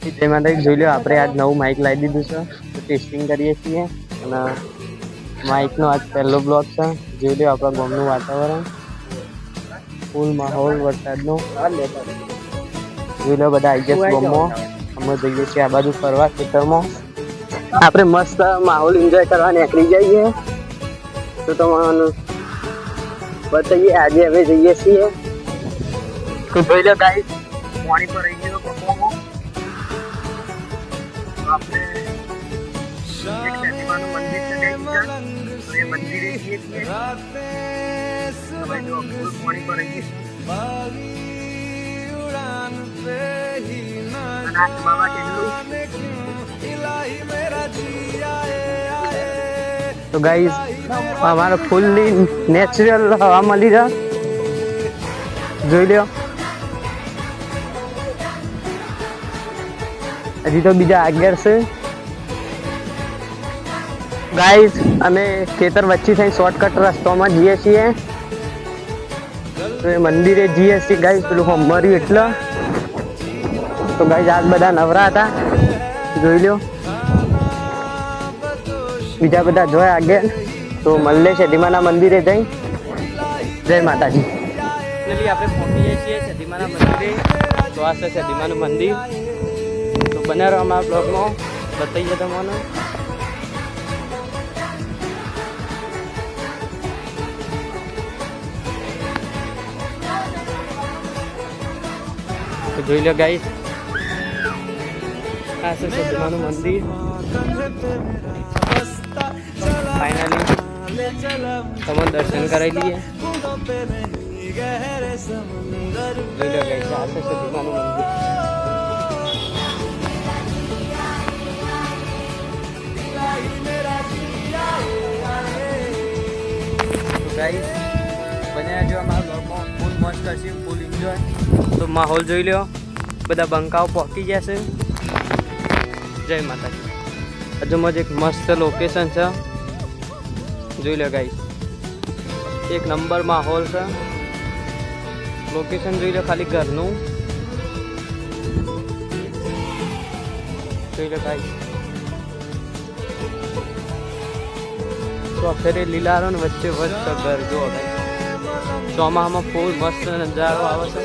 જેમાં જોઈ લો આપણે આજ નવું માઇક લાવી દીધું છે તો ટેસ્ટિંગ કરીએ છીએ અને માઇકનો આજ પહેલો બ્લોગ છે. જોઈ લો આપણા ગામનું વાતાવરણ, ફૂલ માહોલ વરસાદનો. જોઈ લો બધા આવી જશે ગામમાં. અમે જઈએ છીએ આ બાજુ ફરવા ખેતરમાં. આપણે મસ્ત માહોલ એન્જોય કરવા નીકળી જઈએ તો તમારું બતાવીએ. આજે હવે જઈએ છીએ તો જોઈ લો ગાઈસ પાણી પર રહી ગયો કપોમાં. આપણે એક શનિમાનું મંદિર છે એ મંદિરે જઈએ છીએ. પાણી પર રહી તો ગાઈસ અમારે ફૂલ્લી નેચરલ હવા મળી છે. જોઈ લો હજી તો બીજા આગળ છે ગાઈસ. અમે ખેતર વચ્ચે થઈ શોર્ટકટ રસ્તામાં જઈએ છીએ તો એ મંદિરે જઈએ છીએ ગાઈસ. પેલું મર્યું એટલે તો ગાઈસ આજ બધા નવરા હતા. જોઈ લો બીજા બધા જોયા આગળ તો મળે છે સદીમાના મંદિરે જઈ. જય માતાજી. આપણે પહોંચીએ છીએ સદીમાના મંદિરે. તો આ છે સદીમાનું મંદિર. તો બને રહો અમારા બ્લોગમાં, બતાવીએ તમને. તો જોઈ લો ગાઈસ આ છે સદીમાનું મંદિર. ફાઇનલી તમે દર્શન કરાવી લઈએ. જોઈ લો ગાઈસ આ છે સદીમાનું મંદિર. ગાઈસ બન્યા જો અમારા બ્લોગમાં ફૂલ મસ્ત હશે, ફૂલ એન્જોય. તો માહોલ જોઈ લો, બધા બંકાઓ પહોંચી ગયા છે. જય માતાજી. હજુમાં જ એક મસ્ત લોકેશન છે. જોઈ લો ગાઈસ એક નંબર માહોલ છે. લોકેશન જોઈ લો ખાલી ઘરનું. જોઈ લો ગાઈસ તો ફેરે લીલારો ને વચ્ચે વચ્ચે ઘર જો ચોમાસામાં ફૂલ મસ્ત નજારો આવે છે.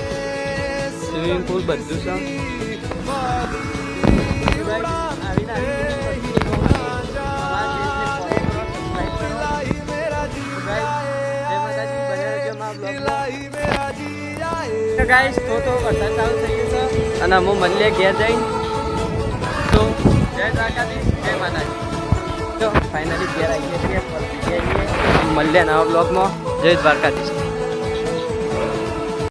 સ્વિમિંગ પુલ બધું છે. ગાઈસ તો વરસાદ ચાલુ થઈ ગયો છે અને અમે મળીએ ઘેર જઈ. તો જય દ્વારકાધીશ, જય માતાજી. તો ફાઇનલી ઘેર આવીએ છીએ, મળીએ નવા બ્લોગમાં. જય દ્વારકાધીશ.